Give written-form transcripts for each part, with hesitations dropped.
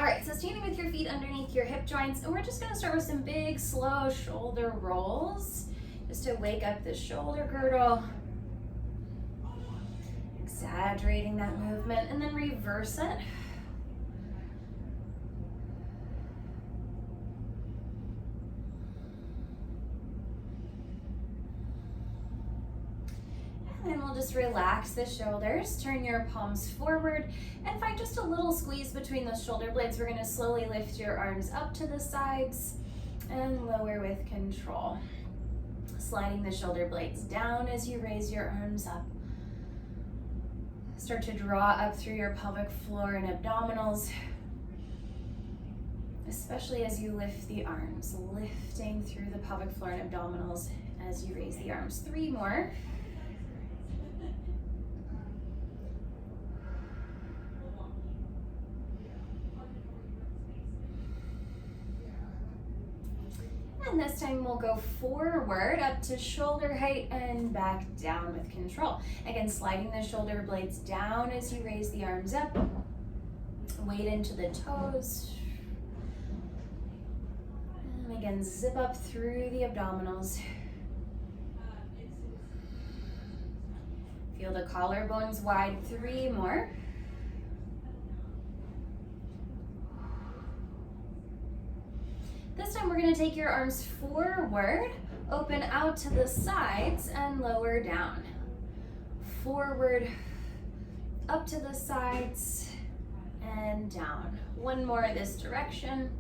right, so standing with your feet underneath your hip joints, and we're just gonna start with some big, slow shoulder rolls, just to wake up the shoulder girdle. Exaggerating that movement, and then reverse it. And then we'll just relax the shoulders, turn your palms forward, and find just a little squeeze between those shoulder blades. We're gonna slowly lift your arms up to the sides and lower with control. Sliding the shoulder blades down as you raise your arms up. Start to draw up through your pelvic floor and abdominals, especially as you lift the arms, lifting through the pelvic floor and abdominals as you raise the arms. 3 more. And this time we'll go forward up to shoulder height and back down with control. Again, sliding the shoulder blades down as you raise the arms up. Weight into the toes. And again, zip up through the abdominals. Feel the collarbones wide. 3 more. This time we're going to take your arms forward, open out to the sides, and lower down. Forward, up to the sides, and down. 1 more this direction.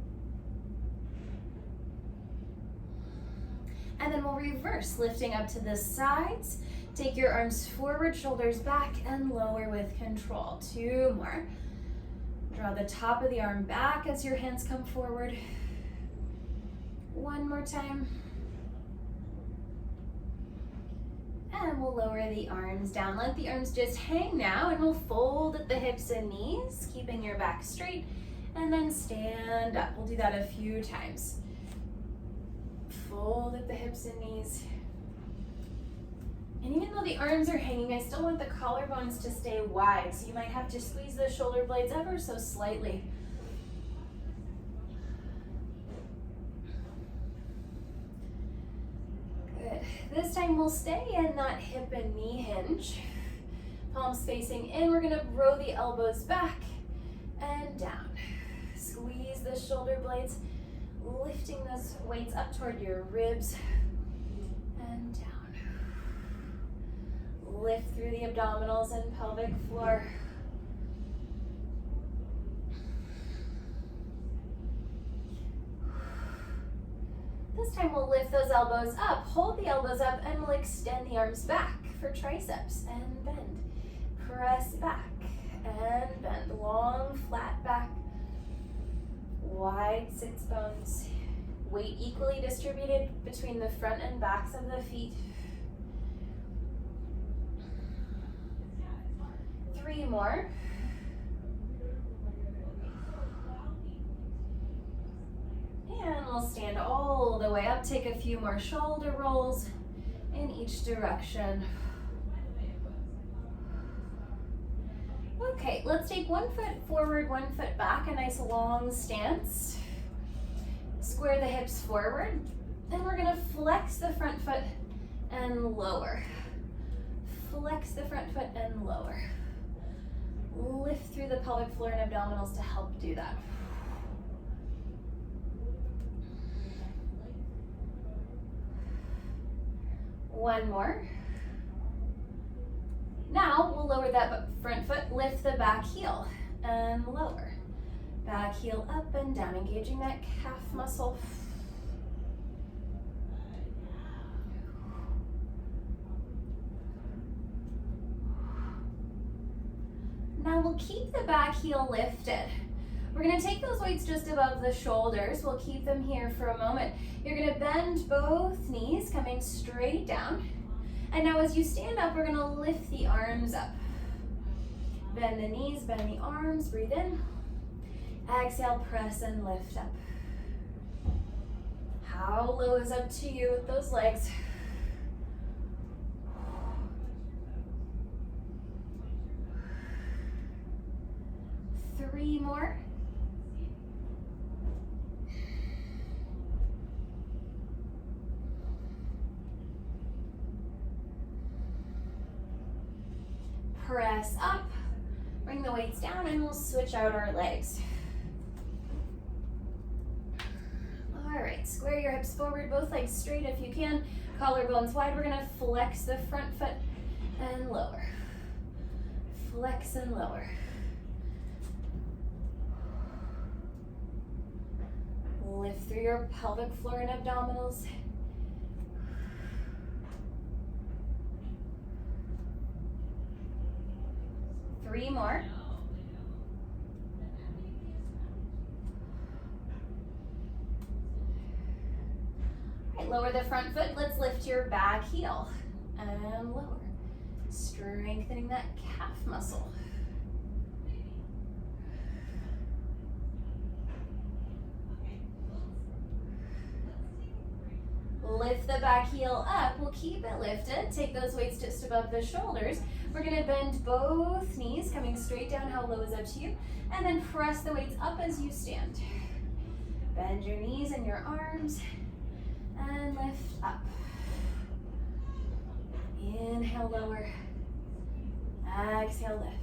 And then we'll reverse, lifting up to the sides. Take your arms forward, shoulders back, and lower with control. 2 more. Draw the top of the arm back as your hands come forward. 1 more time. And we'll lower the arms down. Let the arms just hang now, and we'll fold at the hips and knees, keeping your back straight, and then stand up. We'll do that a few times. Fold at the hips and knees. And even though the arms are hanging, I still want the collarbones to stay wide, so you might have to squeeze the shoulder blades ever so slightly. This time we'll stay in that hip and knee hinge. Palms facing in. We're gonna row the elbows back and down. Squeeze the shoulder blades, lifting those weights up toward your ribs and down. Lift through the abdominals and pelvic floor. This time we'll lift those elbows up, hold the elbows up, and we'll extend the arms back for triceps and bend. Press back and bend. Long, flat back, wide sits bones. Weight equally distributed between the front and backs of the feet. 3 more. And we'll stand all the way up, take a few more shoulder rolls in each direction. Okay, let's take 1 foot forward, 1 foot back, a nice long stance. Square the hips forward, and we're gonna flex the front foot and lower. Flex the front foot and lower. Lift through the pelvic floor and abdominals to help do that. One more. Now we'll lower that front foot, lift the back heel and lower. Back heel up and down, engaging that calf muscle. Now we'll keep the back heel lifted. We're gonna take those weights just above the shoulders. We'll keep them here for a moment. You're gonna bend both knees, coming straight down. And now as you stand up, we're gonna lift the arms up. Bend the knees, bend the arms, breathe in. Exhale, press and lift up. How low is up to you with those legs. 3 more. press up, bring the weights down, and we'll switch out our legs. All right, square your hips forward, both legs straight if you can, collarbones wide. We're gonna flex the front foot and lower. Flex and lower. Lift through your pelvic floor and abdominals. Three more. All right, lower the front foot. Let's lift your back heel and lower. Strengthening that calf muscle. Lift the back heel up. We'll keep it lifted. Take those weights just above the shoulders. We're going to bend both knees, coming straight down. How low is up to you? And then press the weights up as you stand. Bend your knees and your arms and lift up. Inhale, lower. Exhale, lift.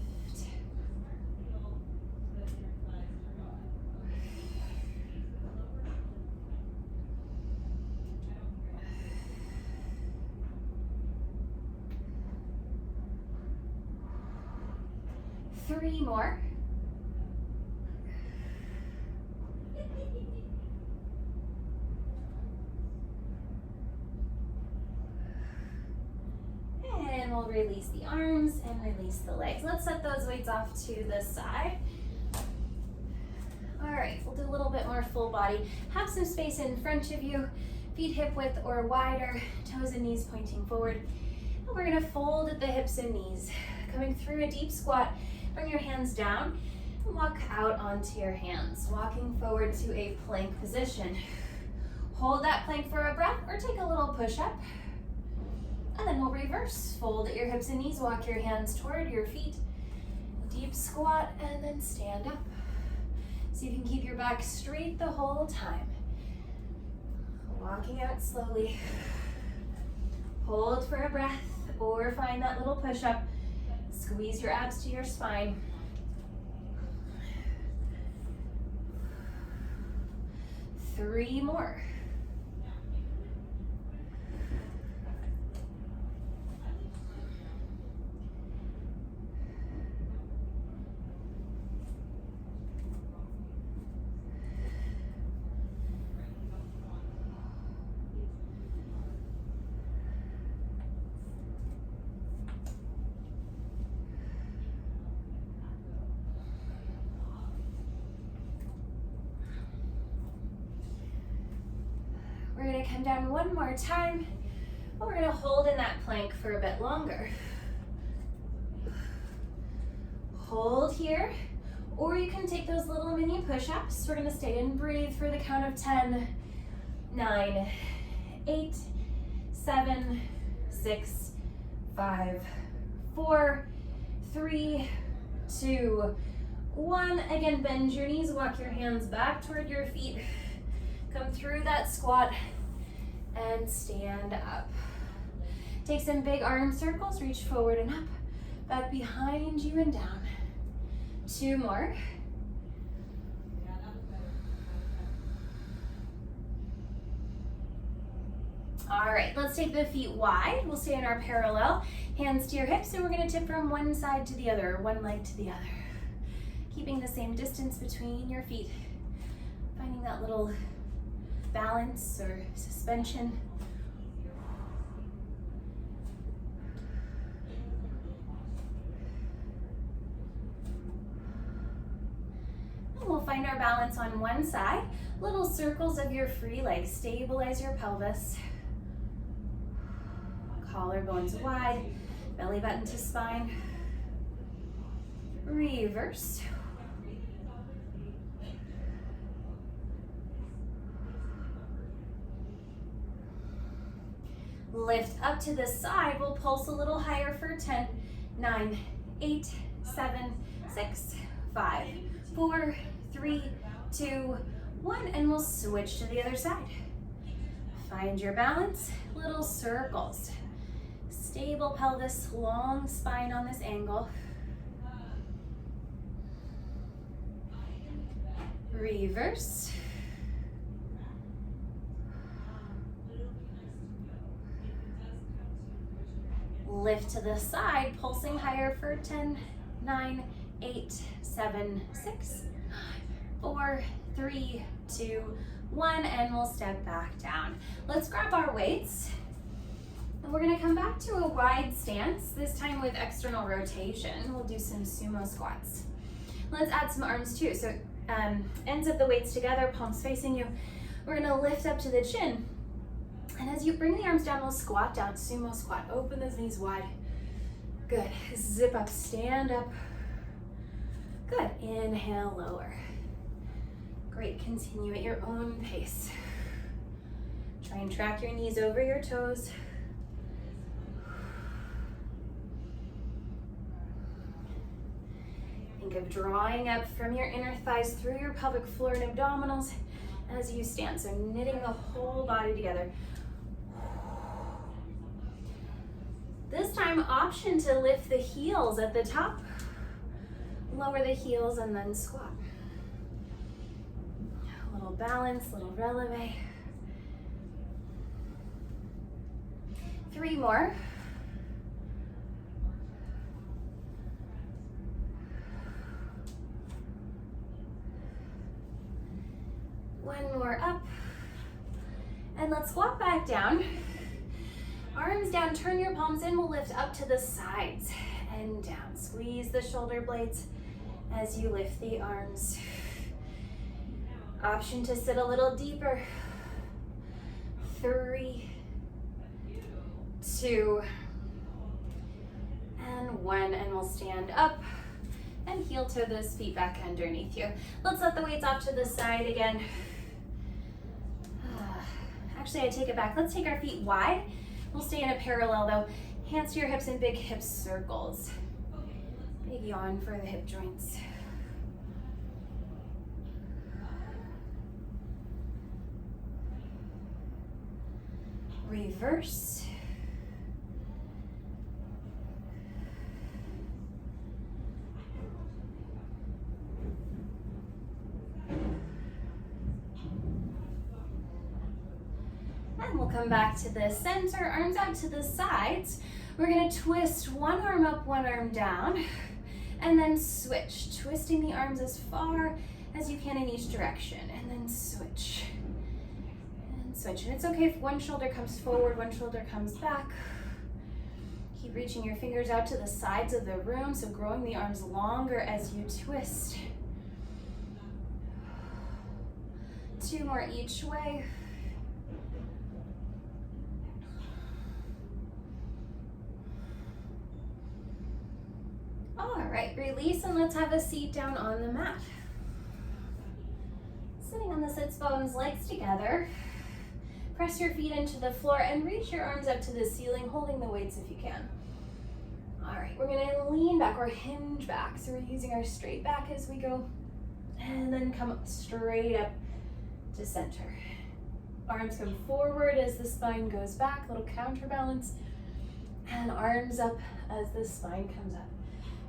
3 more. And we'll release the arms and release the legs. Let's set those weights off to the side. All right, we'll do a little bit more full body. Have some space in front of you, feet hip width or wider, toes and knees pointing forward. And we're gonna fold at the hips and knees. Coming through a deep squat, bring your hands down and walk out onto your hands. Walking forward to a plank position. Hold that plank for a breath or take a little push up. And then we'll reverse. Fold at your hips and knees, walk your hands toward your feet. Deep squat and then stand up. So you can keep your back straight the whole time. Walking out slowly. Hold for a breath or find that little push up. Squeeze your abs to your spine. Three more. We're gonna come down one more time, but we're gonna hold in that plank for a bit longer. Hold here, or you can take those little mini push-ups. We're gonna stay and breathe for the count of 10, 9, 8, 7, 6, 5, 4, 3, 2, 1. Again, bend your knees, walk your hands back toward your feet. Come through that squat and stand up. Take some big arm circles, reach forward and up, back behind you and down. 2 more. All right, let's take the feet wide. We'll stay in our parallel, hands to your hips, and we're gonna tip from one side to the other, one leg to the other. Keeping the same distance between your feet, finding that little balance or suspension. And we'll find our balance on one side. Little circles of your free legs. Stabilize your pelvis. Collarbones wide, belly button to spine. Reverse. Lift up to the side. We'll pulse a little higher for 10, 9, 8, 7, 6, 5, 4, 3, 2, 1, and we'll switch to the other side. Find your balance, little circles. Stable pelvis, long spine on this angle. Reverse. Lift to the side, pulsing higher for 10, 9, 8, 7, 6, 4, 3, 2, 1, and we'll step back down. Let's grab our weights. And we're gonna come back to a wide stance, this time with external rotation. We'll do some sumo squats. Let's add some arms too. So ends of the weights together, palms facing you. We're gonna lift up to the chin. And as you bring the arms down, we'll squat down, sumo squat. Open those knees wide. Good, zip up, stand up. Good, inhale, lower. Great, continue at your own pace. Try and track your knees over your toes. Think of drawing up from your inner thighs through your pelvic floor and abdominals as you stand. So knitting the whole body together. This time, option to lift the heels at the top, lower the heels, and then squat. A little balance, little releve. 3 more. One more up. And let's squat back down. Arms down, turn your palms in, we'll lift up to the sides and down. Squeeze the shoulder blades as you lift the arms. Option to sit a little deeper. 3, 2, and 1, and we'll stand up and heel toe those feet back underneath you. Let's let the weights off to the side again. Actually, I take it back. Let's take our feet wide. We'll stay in a parallel though. Hands to your hips and big hip circles. Big yawn for the hip joints. Reverse. And we'll come back to the center, arms out to the sides. We're gonna twist one arm up, one arm down, and then switch, twisting the arms as far as you can in each direction, and then switch, and switch. And it's okay if one shoulder comes forward, one shoulder comes back. Keep reaching your fingers out to the sides of the room, so growing the arms longer as you twist. 2 more each way. All right, release and let's have a seat down on the mat. Sitting on the sits bones, legs together. Press your feet into the floor and reach your arms up to the ceiling, holding the weights if you can. All right, we're gonna lean back or hinge back. So we're using our straight back as we go. And then come straight up to center. Arms come forward as the spine goes back, little counterbalance. And arms up as the spine comes up.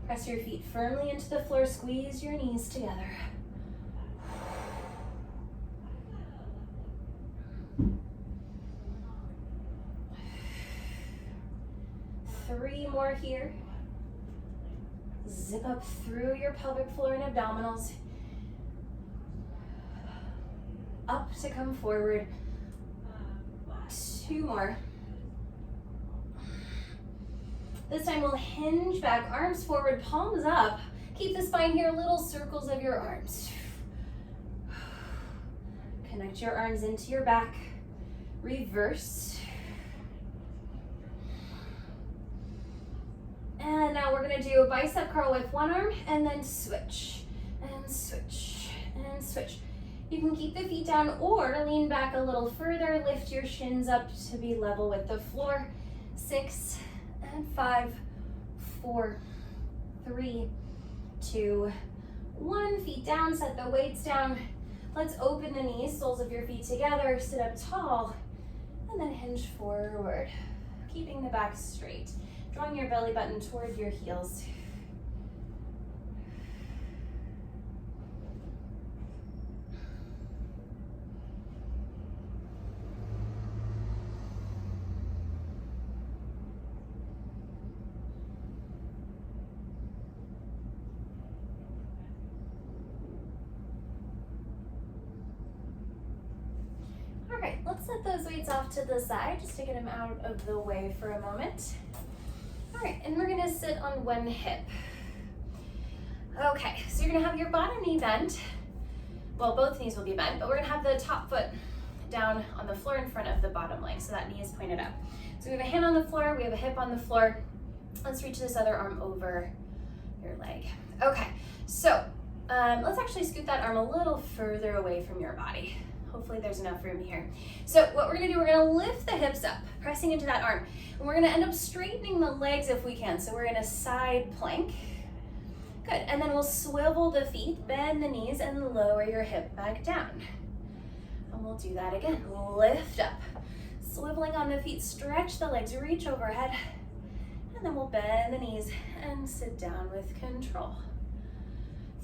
Press your feet firmly into the floor, squeeze your knees together. 3 more here. Zip up through your pelvic floor and abdominals. Up to come forward. 2 more. This time we'll hinge back, arms forward, palms up. Keep the spine here, little circles of your arms. Connect your arms into your back. Reverse. And now we're gonna do a bicep curl with one arm and then switch, and switch, and switch. You can keep the feet down or lean back a little further, lift your shins up to be level with the floor. 6, and 5, 4, 3, 2, 1. Feet down, set the weights down. Let's open the knees, soles of your feet together, sit up tall, and then hinge forward. keeping the back straight. Drawing your belly button toward your heels. All right, let's set those weights off to the side just to get them out of the way for a moment. All right, and we're gonna sit on one hip. Okay, so you're gonna have your bottom knee bent. Well, both knees will be bent, but we're gonna have the top foot down on the floor in front of the bottom leg, so that knee is pointed up. So we have a hand on the floor, we have a hip on the floor. Let's reach this other arm over your leg. Okay, so let's actually scoot that arm a little further away from your body. Hopefully there's enough room here. So what we're gonna do, we're gonna lift the hips up, pressing into that arm. And we're gonna end up straightening the legs if we can. So we're in a side plank. Good, and then we'll swivel the feet, bend the knees, and lower your hip back down. And we'll do that again. Lift up, swiveling on the feet, stretch the legs, reach overhead. And then we'll bend the knees and sit down with control.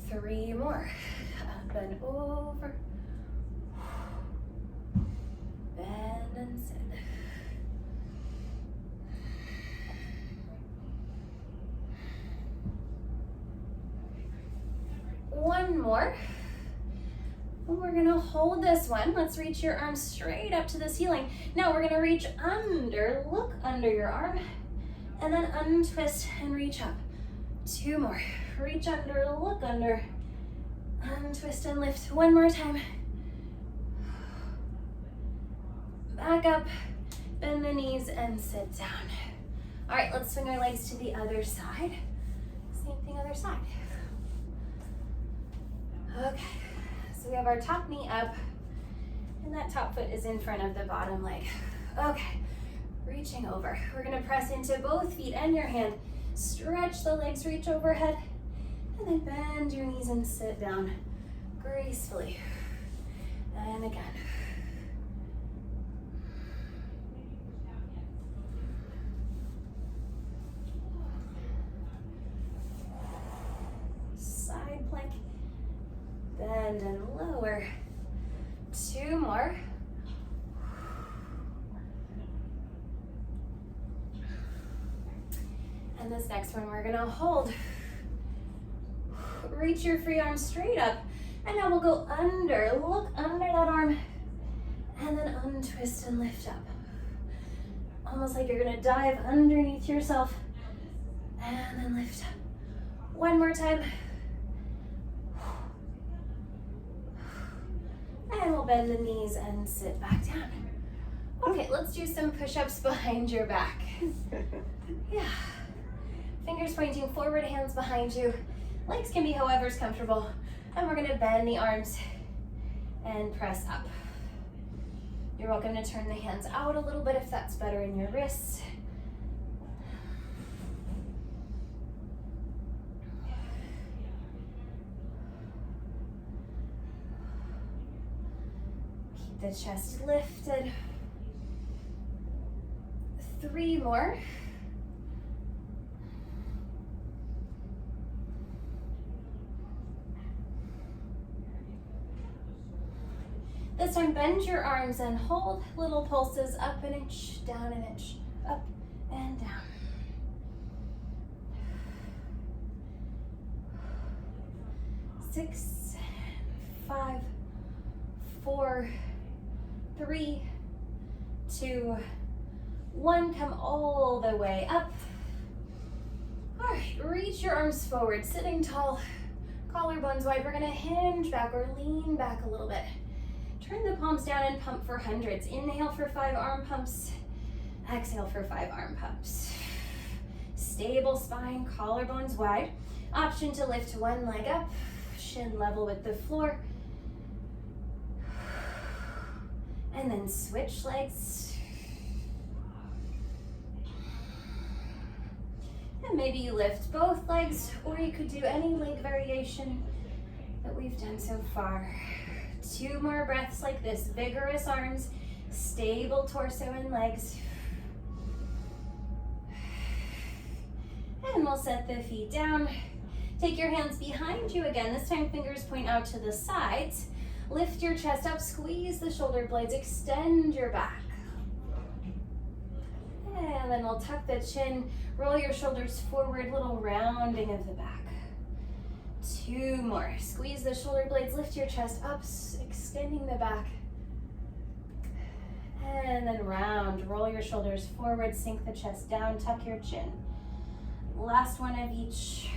3 more, up and over. Bend and sit. One more. And we're gonna hold this one. Let's reach your arms straight up to the ceiling. Now we're gonna reach under, look under your arm, and then untwist and reach up. 2 more. Reach under, look under, untwist and lift. 1 more time. Back up, bend the knees and sit down. All right, let's swing our legs to the other side. Same thing, other side. Okay, so we have our top knee up and that top foot is in front of the bottom leg. Okay, reaching over. We're gonna press into both feet and your hand. Stretch the legs, reach overhead, and then bend your knees and sit down gracefully. And again. Plank, bend and lower. 2 more. And this next one we're gonna hold. Reach your free arm straight up. And now we'll go under, look under that arm, and then untwist and lift up. Almost like you're gonna dive underneath yourself, and then lift up. 1 more time. And we'll bend the knees and sit back down. Okay, let's do some push-ups behind your back. Yeah. Fingers pointing forward, hands behind you. Legs can be however's comfortable. And we're gonna bend the arms and press up. You're welcome to turn the hands out a little bit if that's better in your wrists. The chest lifted. 3 more. This time, bend your arms and hold little pulses up an inch, down an inch, up and down. 6, 5, 4, 3, 2, 1. Come all the way up. All right, reach your arms forward, sitting tall, collarbones wide. We're gonna hinge back or lean back a little bit. Turn the palms down and pump for hundreds. Inhale for 5 arm pumps. Exhale for 5 arm pumps. Stable spine, collarbones wide. Option to lift one leg up, shin level with the floor. And then switch legs. And maybe you lift both legs, or you could do any leg variation that we've done so far. 2 more breaths like this. Vigorous arms, stable torso and legs. we'll set the feet down. Take your hands behind you again. This time fingers point out to the sides. Lift your chest up, squeeze the shoulder blades, extend your back. And then we'll tuck the chin, roll your shoulders forward, little rounding of the back. 2 more. Squeeze the shoulder blades, lift your chest up, extending the back. And then round, roll your shoulders forward, sink the chest down, tuck your chin. Last one of each.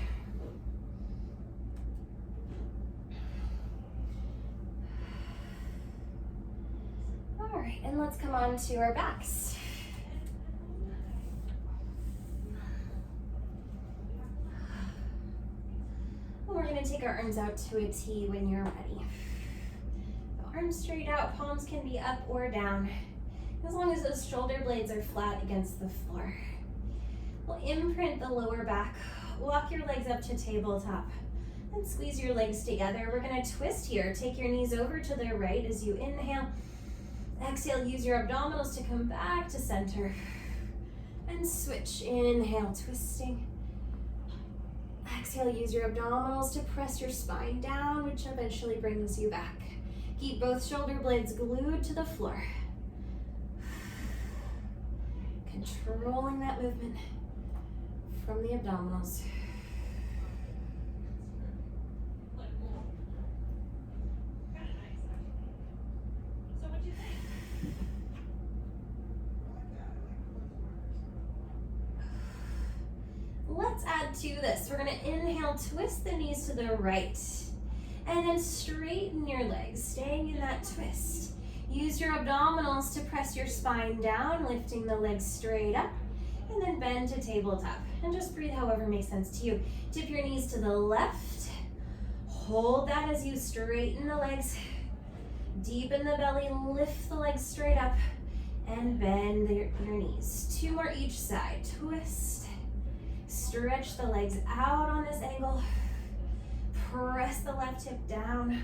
All right, and let's come on to our backs. We're going to take our arms out to a T when you're ready. The arms straight out, palms can be up or down, as long as those shoulder blades are flat against the floor. We'll imprint the lower back, walk your legs up to tabletop, and squeeze your legs together. We're going to twist here. Take your knees over to the right as you inhale. Exhale, use your abdominals to come back to center. And switch, inhale, twisting. Exhale, use your abdominals to press your spine down, which eventually brings you back. Keep both shoulder blades glued to the floor. Controlling that movement from the abdominals. Let's add to this. We're going to inhale, twist the knees to the right, and then straighten your legs, staying in that twist. Use your abdominals to press your spine down, lifting the legs straight up, and then bend to tabletop. And just breathe however makes sense to you. Tip your knees to the left. Hold that as you straighten the legs. Deepen the belly, lift the legs straight up, and bend your knees. 2 more each side. Twist. Stretch the legs out on this angle. Press the left hip down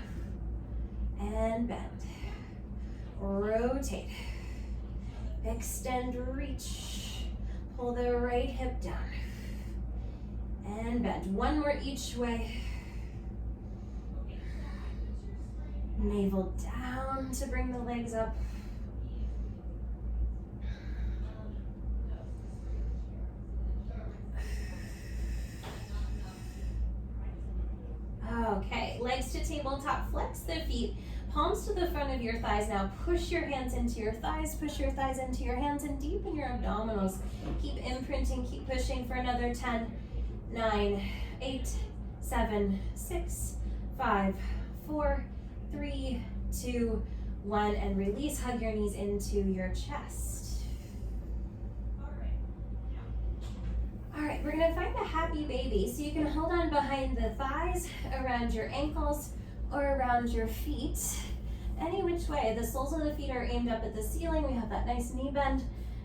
and bend. Rotate. Extend, reach. Pull the right hip down and bend. 1 more each way. Navel down to bring the legs up. Okay, legs to tabletop, flex the feet, palms to the front of your thighs. Now push your hands into your thighs, push your thighs into your hands, and deepen your abdominals. Keep imprinting, keep pushing for another 10, 9, 8, 7, 6, 5, 4, 3, 2, 1, and release. Hug your knees into your chest. All right, we're gonna find a happy baby. So you can hold on behind the thighs, around your ankles, or around your feet. Any which way. The soles of the feet are aimed up at the ceiling. We have that nice knee bend.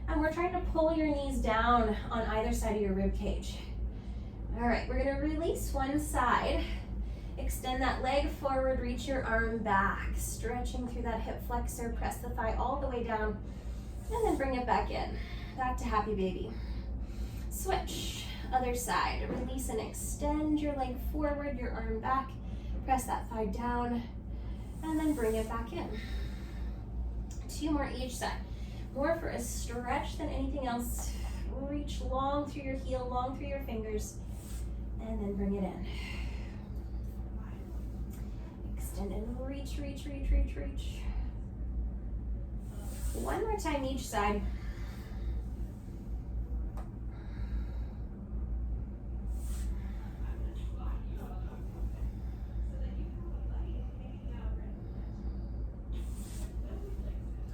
And we're trying to pull your knees down on either side of your rib cage. All right, we're gonna release one side. Extend that leg forward, reach your arm back. Stretching through that hip flexor, press the thigh all the way down, and then bring it back in. Back to happy baby. Switch, other side. Release and extend your leg forward, your arm back. Press that thigh down, and then bring it back in. 2 more each side. More for a stretch than anything else. Reach long through your heel, long through your fingers, and then bring it in. Extend and reach, reach, reach, reach, reach. 1 more time each side.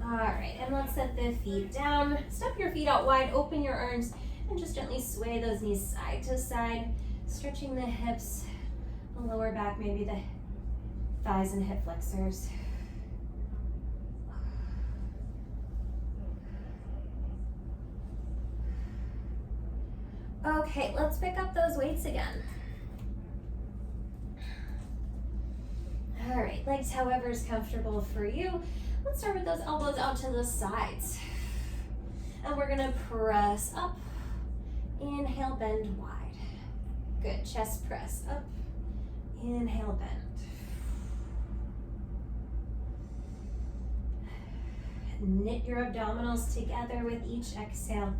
All right, and let's set the feet down. Step your feet out wide, open your arms, and just gently sway those knees side to side, stretching the hips, the lower back, maybe the thighs and hip flexors. Okay, let's pick up those weights again. All right, legs however is comfortable for you. Let's start with those elbows out to the sides. And we're gonna press up. Inhale, bend wide. Good, chest press up. Inhale, bend. Knit your abdominals together with each exhale.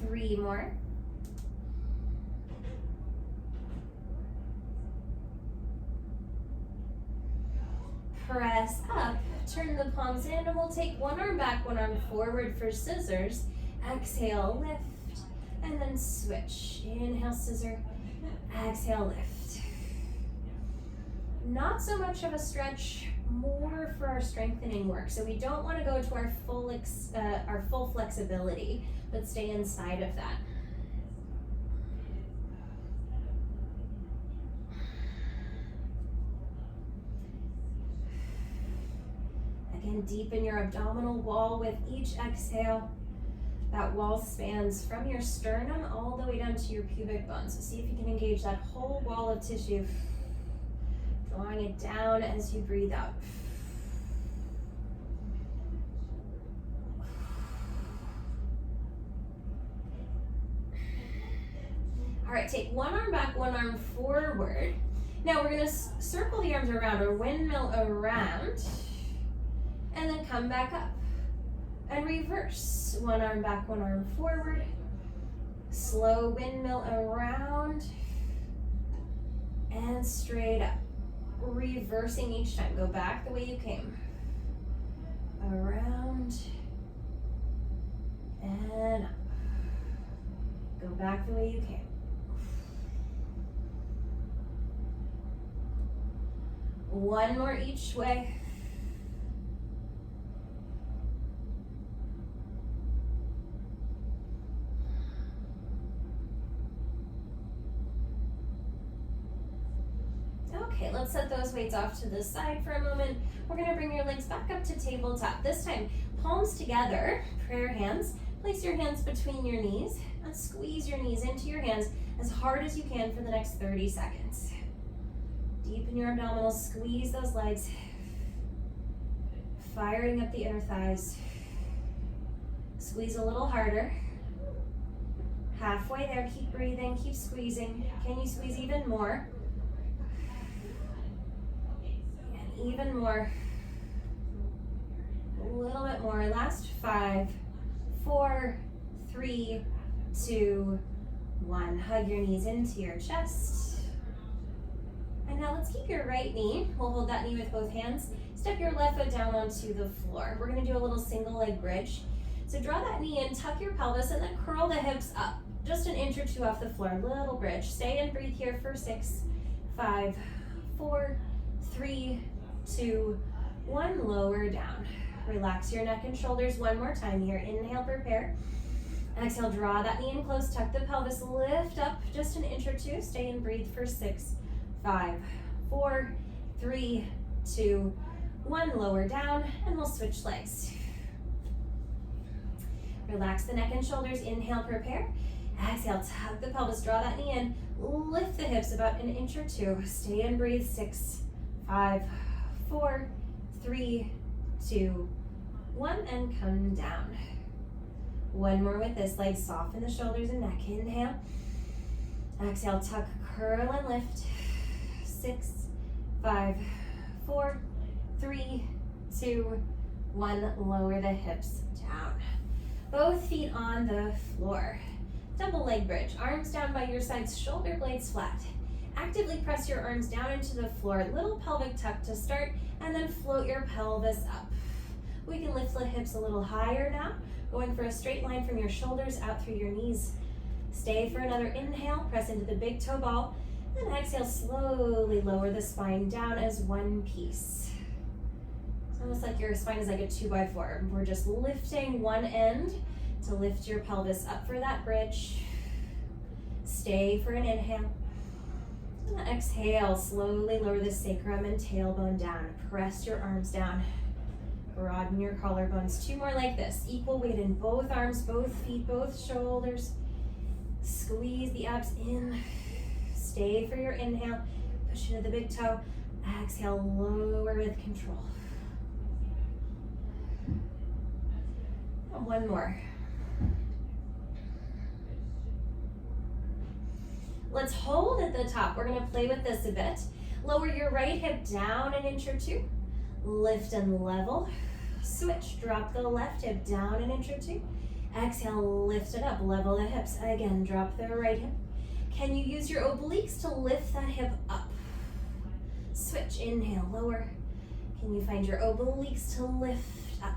Three more. Press up, turn the palms in, and we'll take one arm back, one arm forward for scissors. Exhale, lift, and then switch. Inhale, scissor, exhale, lift. Not so much of a stretch, more for our strengthening work. So we don't want to go to our full flexibility, but stay inside of that. Again, deepen your abdominal wall with each exhale. That wall spans from your sternum all the way down to your pubic bone. So see if you can engage that whole wall of tissue. Drawing it down as you breathe out. All right, take one arm back, one arm forward. Now we're gonna circle the arms around or windmill around, and then come back up and reverse. One arm back, one arm forward. Slow windmill around and straight up. Reversing each time. Go back the way you came. Around and up. Go back the way you came. One more each way. Okay, let's set those weights off to the side for a moment. We're gonna bring your legs back up to tabletop. This time, palms together, prayer hands. Place your hands between your knees and squeeze your knees into your hands as hard as you can for the next 30 seconds. Deepen your abdominals, squeeze those legs. Firing up the inner thighs. Squeeze a little harder. Halfway there, keep breathing, keep squeezing. Can you squeeze even more? And even more. A little bit more. Last 5, 4, 3, 2, 1. Hug your knees into your chest. And now let's keep your right knee. We'll hold that knee with both hands. Step your left foot down onto the floor. We're gonna do a little single leg bridge. So draw that knee in, tuck your pelvis, and then curl the hips up. Just an inch or two off the floor, little bridge. Stay and breathe here for 6, 5, 4, 3, 2, 1. Lower down. Relax your neck and shoulders one more time here. Inhale, prepare. Exhale, draw that knee in close, tuck the pelvis, lift up just an inch or two. Stay and breathe for 6, 5, 4, 3, 2, 1. Lower down, and we'll switch legs. Relax the neck and shoulders. Inhale, prepare. Exhale, tuck the pelvis, draw that knee in, lift the hips about an inch or two. Stay and breathe. 6, 5, 4, 3, 2, 1, and come down. One more with this leg. Soften the shoulders and neck. Inhale. Exhale, tuck, curl, and lift. 6, 5, 4, 3, 2, 1. Lower the hips down. Both feet on the floor. Double leg bridge. Arms down by your sides, shoulder blades flat. Actively press your arms down into the floor. Little pelvic tuck to start, and then float your pelvis up. We can lift the hips a little higher now, going for a straight line from your shoulders out through your knees. Stay for another inhale, press into the big toe ball, and exhale, slowly lower the spine down as one piece. It's almost like your spine is like a 2x4. We're just lifting one end to lift your pelvis up for that bridge. Stay for an inhale. And exhale, slowly lower the sacrum and tailbone down. Press your arms down. Broaden your collarbones. 2 more like this. Equal weight in both arms, both feet, both shoulders. Squeeze the abs in. Stay for your inhale. Push into the big toe. Exhale, lower with control. And 1 more. Let's hold at the top. We're gonna play with this a bit. Lower your right hip down an inch or 2. Lift and level. Switch, drop the left hip down an inch or 2. Exhale, lift it up, level the hips. Again, drop the right hip. Can you use your obliques to lift that hip up? Switch, inhale, lower. Can you find your obliques to lift up?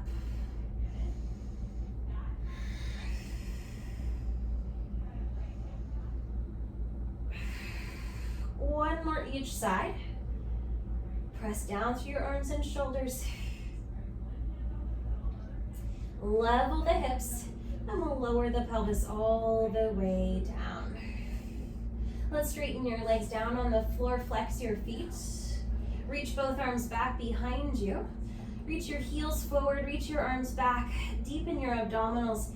One more each side. Press down through your arms and shoulders. Level the hips, and we'll lower the pelvis all the way down. Let's straighten your legs down on the floor, flex your feet. Reach both arms back behind you. Reach your heels forward, reach your arms back. Deepen your abdominals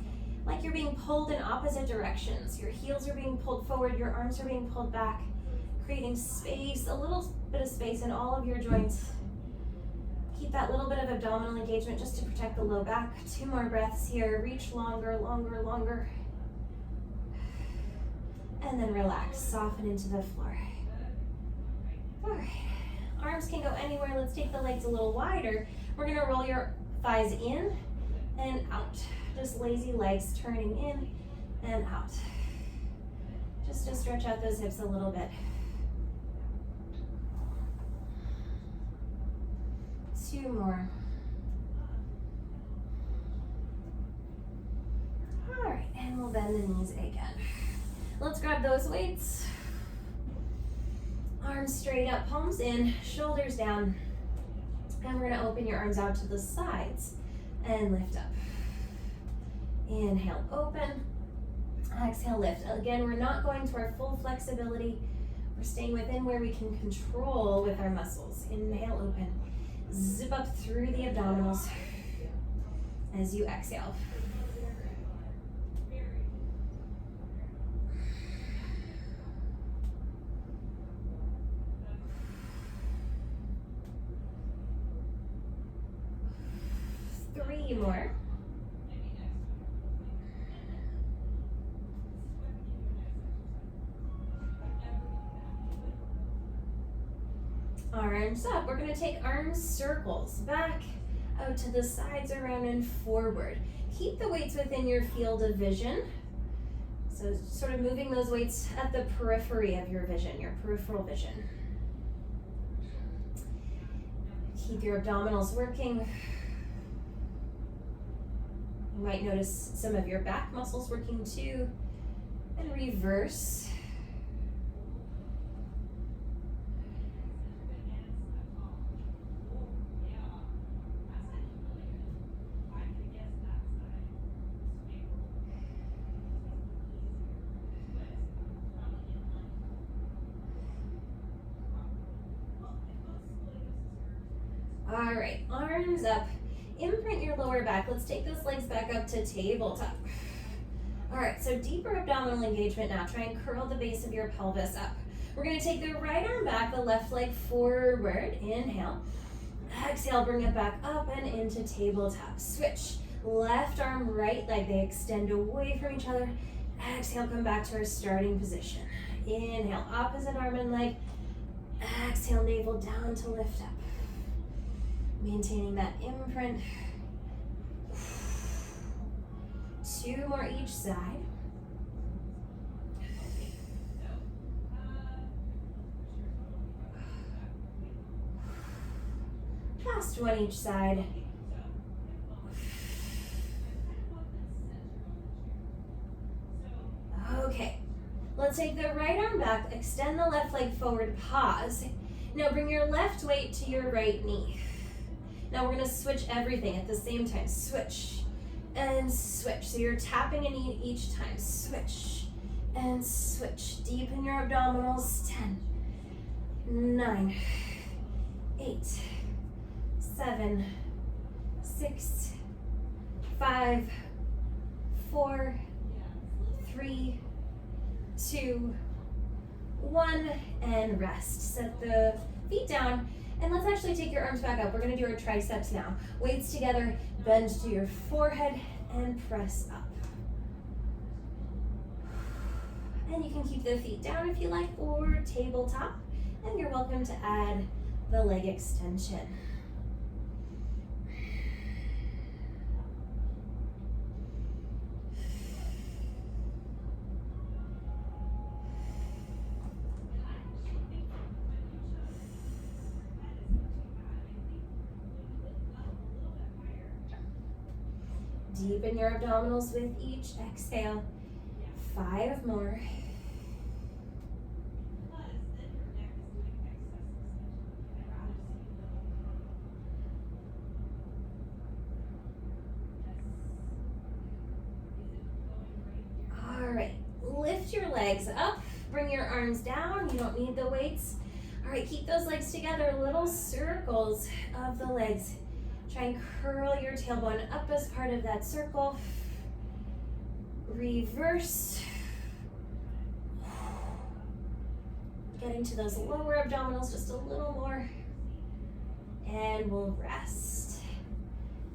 like you're being pulled in opposite directions. Your heels are being pulled forward, your arms are being pulled back, creating space, a little bit of space in all of your joints. Keep that little bit of abdominal engagement just to protect the low back. 2 more breaths here. Reach longer, longer, longer. And then relax, soften into the floor. All right, arms can go anywhere. Let's take the legs a little wider. We're gonna roll your thighs in and out. Just lazy legs turning in and out. Just to stretch out those hips a little bit. 2 more. All right, and we'll bend the knees again. Let's grab those weights. Arms straight up, palms in, shoulders down. And we're gonna open your arms out to the sides and lift up. Inhale, open. Exhale, lift. Again, we're not going to our full flexibility. We're staying within where we can control with our muscles. Inhale, open. Zip up through the abdominals as you exhale. Three more. Arms up. We're going to take arms circles back, out to the sides, around and forward. Keep the weights within your field of vision. So sort of moving those weights at the periphery of your vision, your peripheral vision. Keep your abdominals working. You might notice some of your back muscles working too. And reverse. All right, arms up. Imprint your lower back. Let's take those legs back up to tabletop. All right, so deeper abdominal engagement now. Try and curl the base of your pelvis up. We're gonna take the right arm back, the left leg forward. Inhale. Exhale, bring it back up and into tabletop. Switch. Left arm, right leg, they extend away from each other. Exhale, come back to our starting position. Inhale, opposite arm and leg. Exhale, navel down to lift up. Maintaining that imprint. 2 more each side. Last one each side. Okay, let's take the right arm back, extend the left leg forward, pause. Now bring your left weight to your right knee. Now we're gonna switch everything at the same time. Switch and switch. So you're tapping a knee each time. Switch and switch. Deepen your abdominals. 10, 9, 8, 7, 6, 5, 4, 3, 2, 1, and rest. Set the feet down, and let's actually take your arms back up. We're gonna do our triceps now. Weights together, bend to your forehead, and press up. And you can keep the feet down if you like, or tabletop, and you're welcome to add the leg extension. Deepen your abdominals with each exhale. 5 more. All right, lift your legs up, bring your arms down. You don't need the weights. All right, keep those legs together, little circles of the legs. Try and curl your tailbone up as part of that circle. Reverse. Getting to those lower abdominals just a little more. And we'll rest.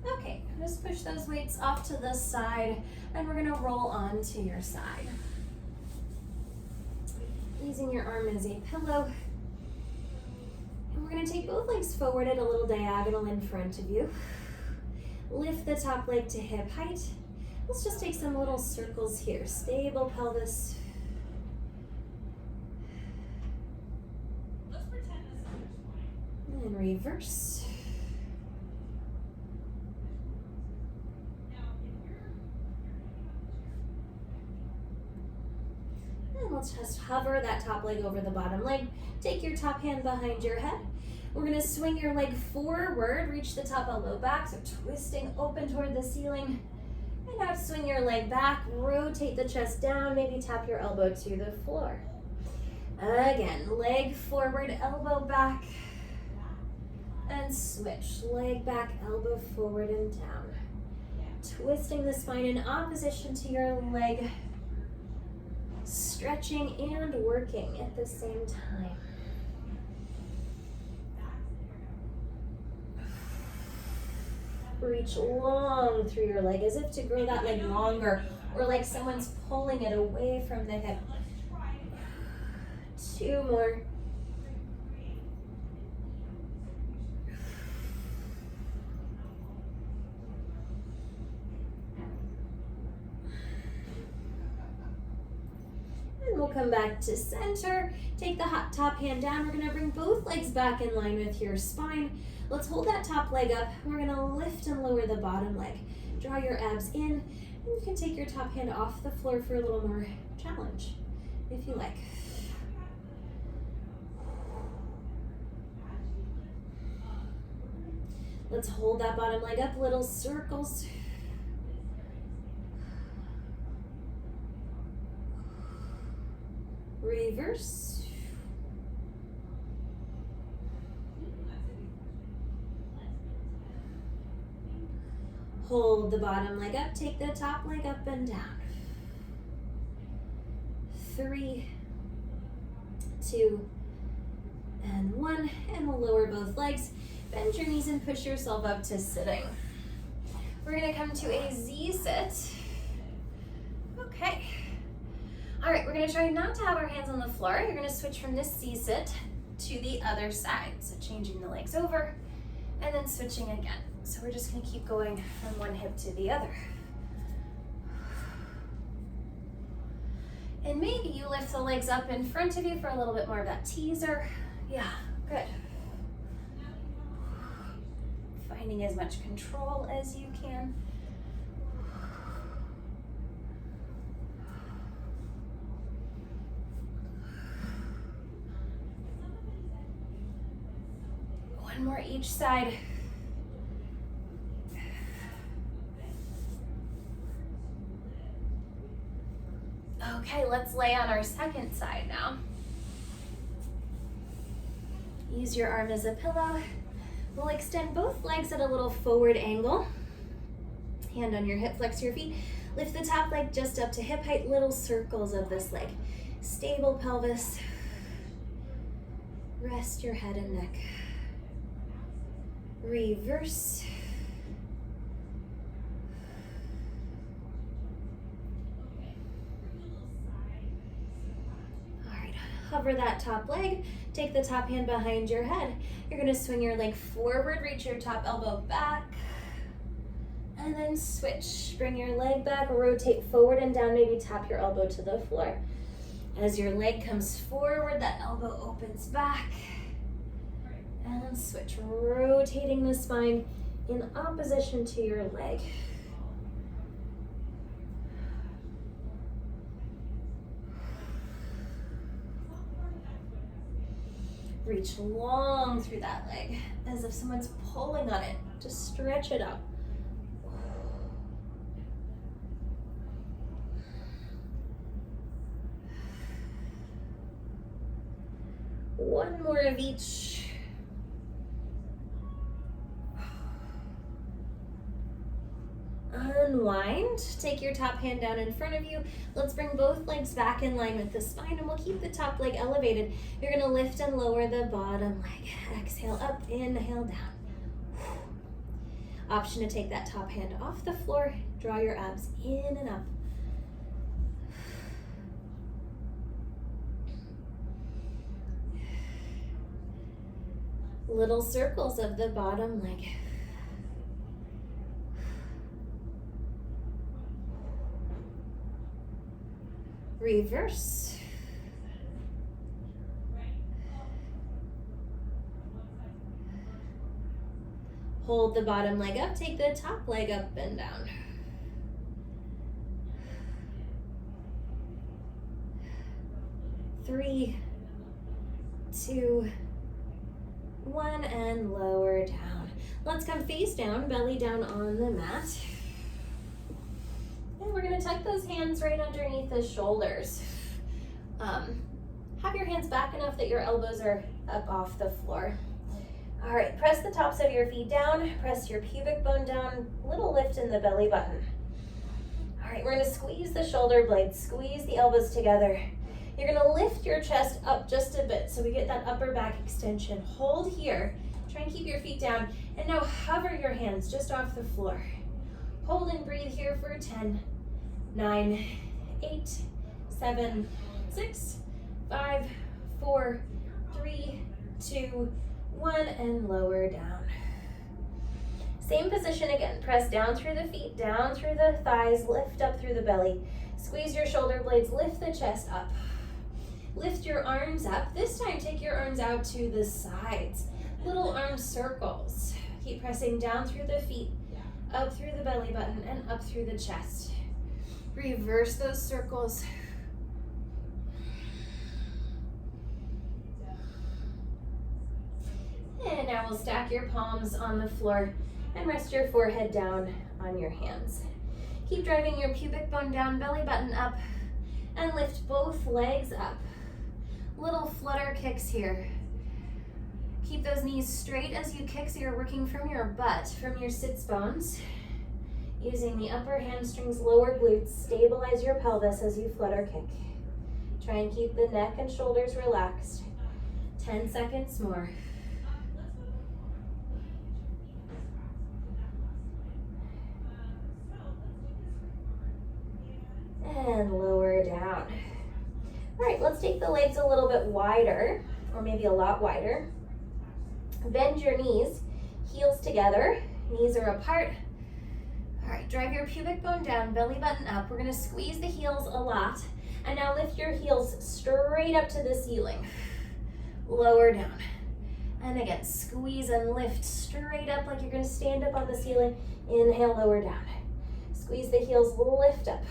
Okay, just push those weights off to the side, and we're gonna roll on to your side. Using your arm as a pillow. And we're gonna take both legs forward at a little diagonal in front of you. Lift the top leg to hip height. Let's just take some little circles here. Stable pelvis. Let's pretend this is fine. And reverse. Now, if you're And we'll just hover that top leg over the bottom leg. Take your top hand behind your head. We're gonna swing your leg forward, reach the top elbow back, so twisting open toward the ceiling. And now swing your leg back, rotate the chest down, maybe tap your elbow to the floor. Again, leg forward, elbow back, and switch. Leg back, elbow forward and down. Twisting the spine in opposition to your leg. Stretching and working at the same time. Reach long through your leg as if to grow that leg longer, or like someone's pulling it away from the hip. 2 more. And we'll come back to center. Take the hot top hand down. We're gonna bring both legs back in line with your spine. Let's hold that top leg up. We're gonna lift and lower the bottom leg. Draw your abs in, and you can take your top hand off the floor for a little more challenge, if you like. Let's hold that bottom leg up, little circles. Reverse. Hold the bottom leg up, take the top leg up and down. 3, 2, and 1, and we'll lower both legs. Bend your knees and push yourself up to sitting. We're gonna come to a Z-sit. Okay. All right, we're gonna try not to have our hands on the floor. You're gonna switch from this Z-sit to the other side. So changing the legs over and then switching again. So we're just gonna keep going from one hip to the other. And maybe you lift the legs up in front of you for a little bit more of that teaser. Yeah, good. Finding as much control as you can. One more each side. Okay, let's lay on our second side now. Use your arm as a pillow. We'll extend both legs at a little forward angle. Hand on your hip, flex your feet. Lift the top leg just up to hip height, little circles of this leg. Stable pelvis. Rest your head and neck. Reverse. All right, hover that top leg. Take the top hand behind your head. You're gonna swing your leg forward, reach your top elbow back, and then switch. Bring your leg back, rotate forward and down, maybe tap your elbow to the floor. As your leg comes forward, that elbow opens back, and switch, rotating the spine in opposition to your leg. Reach long through that leg, as if someone's pulling on it. Just stretch it out. One more of each. Unwind. Take your top hand down in front of you. Let's bring both legs back in line with the spine, and we'll keep the top leg elevated. You're gonna lift and lower the bottom leg. Exhale up, inhale down. Option to take that top hand off the floor. Draw your abs in and up. Little circles of the bottom leg. Reverse. Hold the bottom leg up, take the top leg up and down. Three, two, one, and lower down. Let's come face down, belly down on the mat. And we're gonna tuck those hands right underneath the shoulders. Have your hands back enough that your elbows are up off the floor. All right, press the tops of your feet down, press your pubic bone down, little lift in the belly button. All right, we're gonna squeeze the shoulder blades, squeeze the elbows together. You're gonna lift your chest up just a bit so we get that upper back extension. Hold here, try and keep your feet down, and now hover your hands just off the floor. Hold and breathe here for 10, 9, 8, 7, 6, 5, 4, 3, 2, 1, and lower down. Same position again. Press down through the feet, down through the thighs, lift up through the belly. Squeeze your shoulder blades, lift the chest up. Lift your arms up. This time, take your arms out to the sides. Little arm circles. Keep pressing down through the feet, up through the belly button, and up through the chest. Reverse those circles. And now we'll stack your palms on the floor and rest your forehead down on your hands. Keep driving your pubic bone down, belly button up, and lift both legs up. Little flutter kicks here. Keep those knees straight as you kick, so you're working from your butt, from your sits bones. Using the upper hamstrings, lower glutes, stabilize your pelvis as you flutter kick. Try and keep the neck and shoulders relaxed. 10 seconds more. And lower down. All right, let's take the legs a little bit wider, or maybe a lot wider. Bend your knees, heels together, knees are apart. All right, drive your pubic bone down, belly button up. We're gonna squeeze the heels a lot. And now lift your heels straight up to the ceiling. Lower down. And again, squeeze and lift straight up like you're gonna stand up on the ceiling. Inhale, lower down. Squeeze the heels, lift up.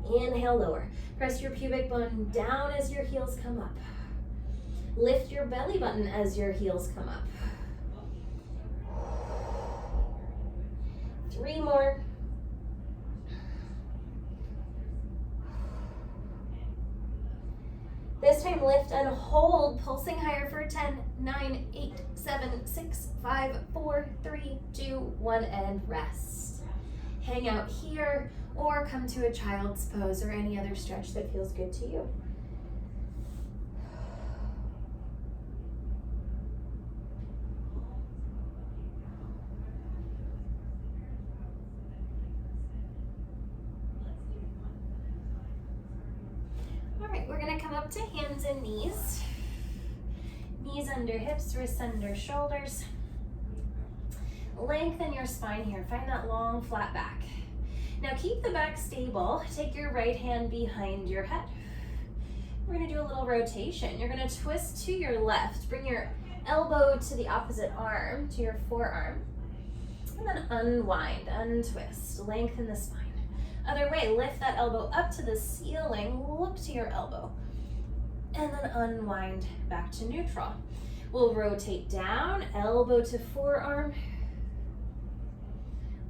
Inhale, lower. Press your pubic bone down as your heels come up. Lift your belly button as your heels come up. 3 more. This time lift and hold, pulsing higher for 10, 9, 8, 7, 6, 5, 4, 3, 2, 1, and rest. Hang out here or come to a child's pose or any other stretch that feels good to you. All right, we're gonna come up to hands and knees. Knees under hips, wrists under shoulders. Lengthen your spine here. Find that long, flat back. Now keep the back stable. Take your right hand behind your head. We're gonna do a little rotation. You're gonna twist to your left. Bring your elbow to the opposite arm, to your forearm. And then unwind, untwist. Lengthen the spine. Other way, lift that elbow up to the ceiling. Look to your elbow. And then unwind back to neutral. We'll rotate down, elbow to forearm.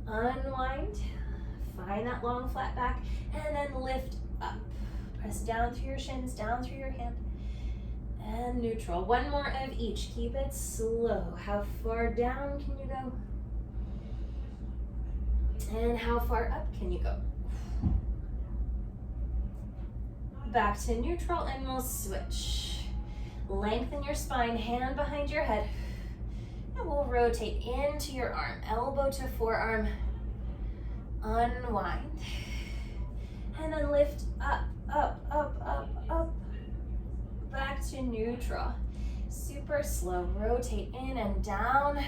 Unwind, find that long flat back, and then lift up. Press down through your shins, down through your hand, and neutral. One more of each, keep it slow. How far down can you go? And how far up can you go? Back to neutral, and we'll switch. Lengthen your spine, hand behind your head. And we'll rotate into your arm, elbow to forearm, unwind, and then lift up, up, up, up, up, back to neutral. Super slow, rotate in and down,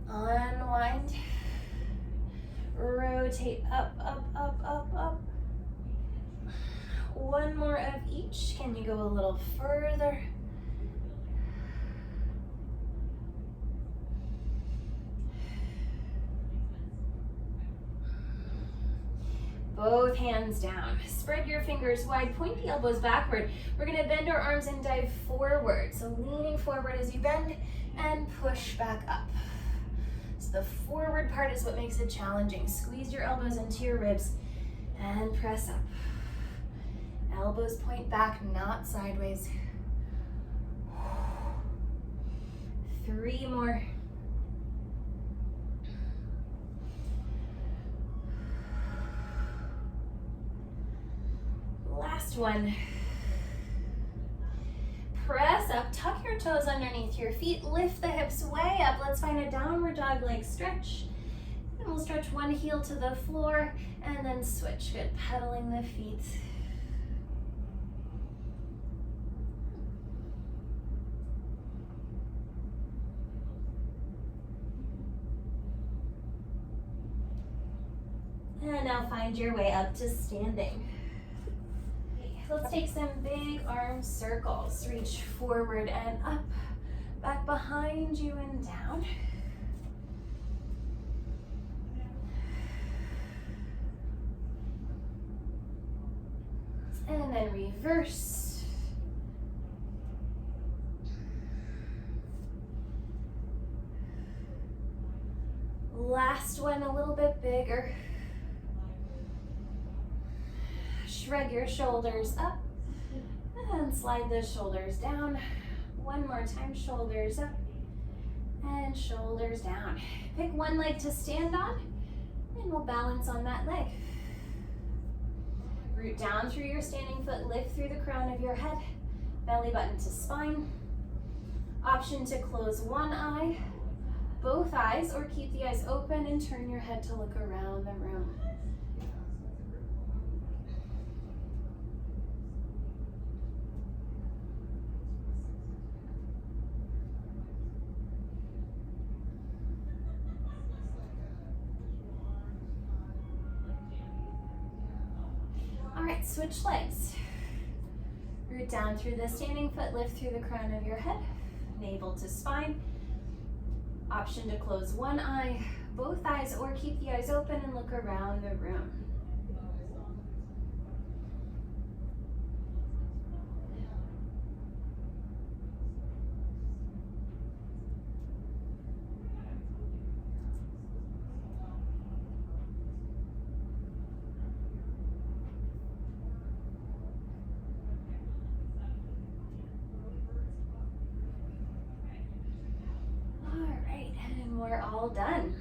unwind, rotate up, up, up, up, up. One more of each. Can you go a little further? Both hands down. Spread your fingers wide, point the elbows backward. We're gonna bend our arms and dive forward. So leaning forward as you bend and push back up. So the forward part is what makes it challenging. Squeeze your elbows into your ribs and press up. Elbows point back, not sideways. 3 more. Last one. Press up, tuck your toes underneath your feet, lift the hips way up. Let's find a downward dog leg stretch. And we'll stretch one heel to the floor and then switch. Good, pedaling the feet. And now find your way up to standing. Let's take some big arm circles. Reach forward and up, back behind you and down. And then reverse. Last one, a little bit bigger. Shrug your shoulders up and slide the shoulders down. One more time, shoulders up and shoulders down. Pick one leg to stand on and we'll balance on that leg. Root down through your standing foot, lift through the crown of your head, belly button to spine. Option to close one eye, both eyes, or keep the eyes open and turn your head to look around the room. Switch legs. Root down through the standing foot, lift through the crown of your head, navel to spine. Option to close one eye, both eyes, or keep the eyes open and look around the room. we're all done.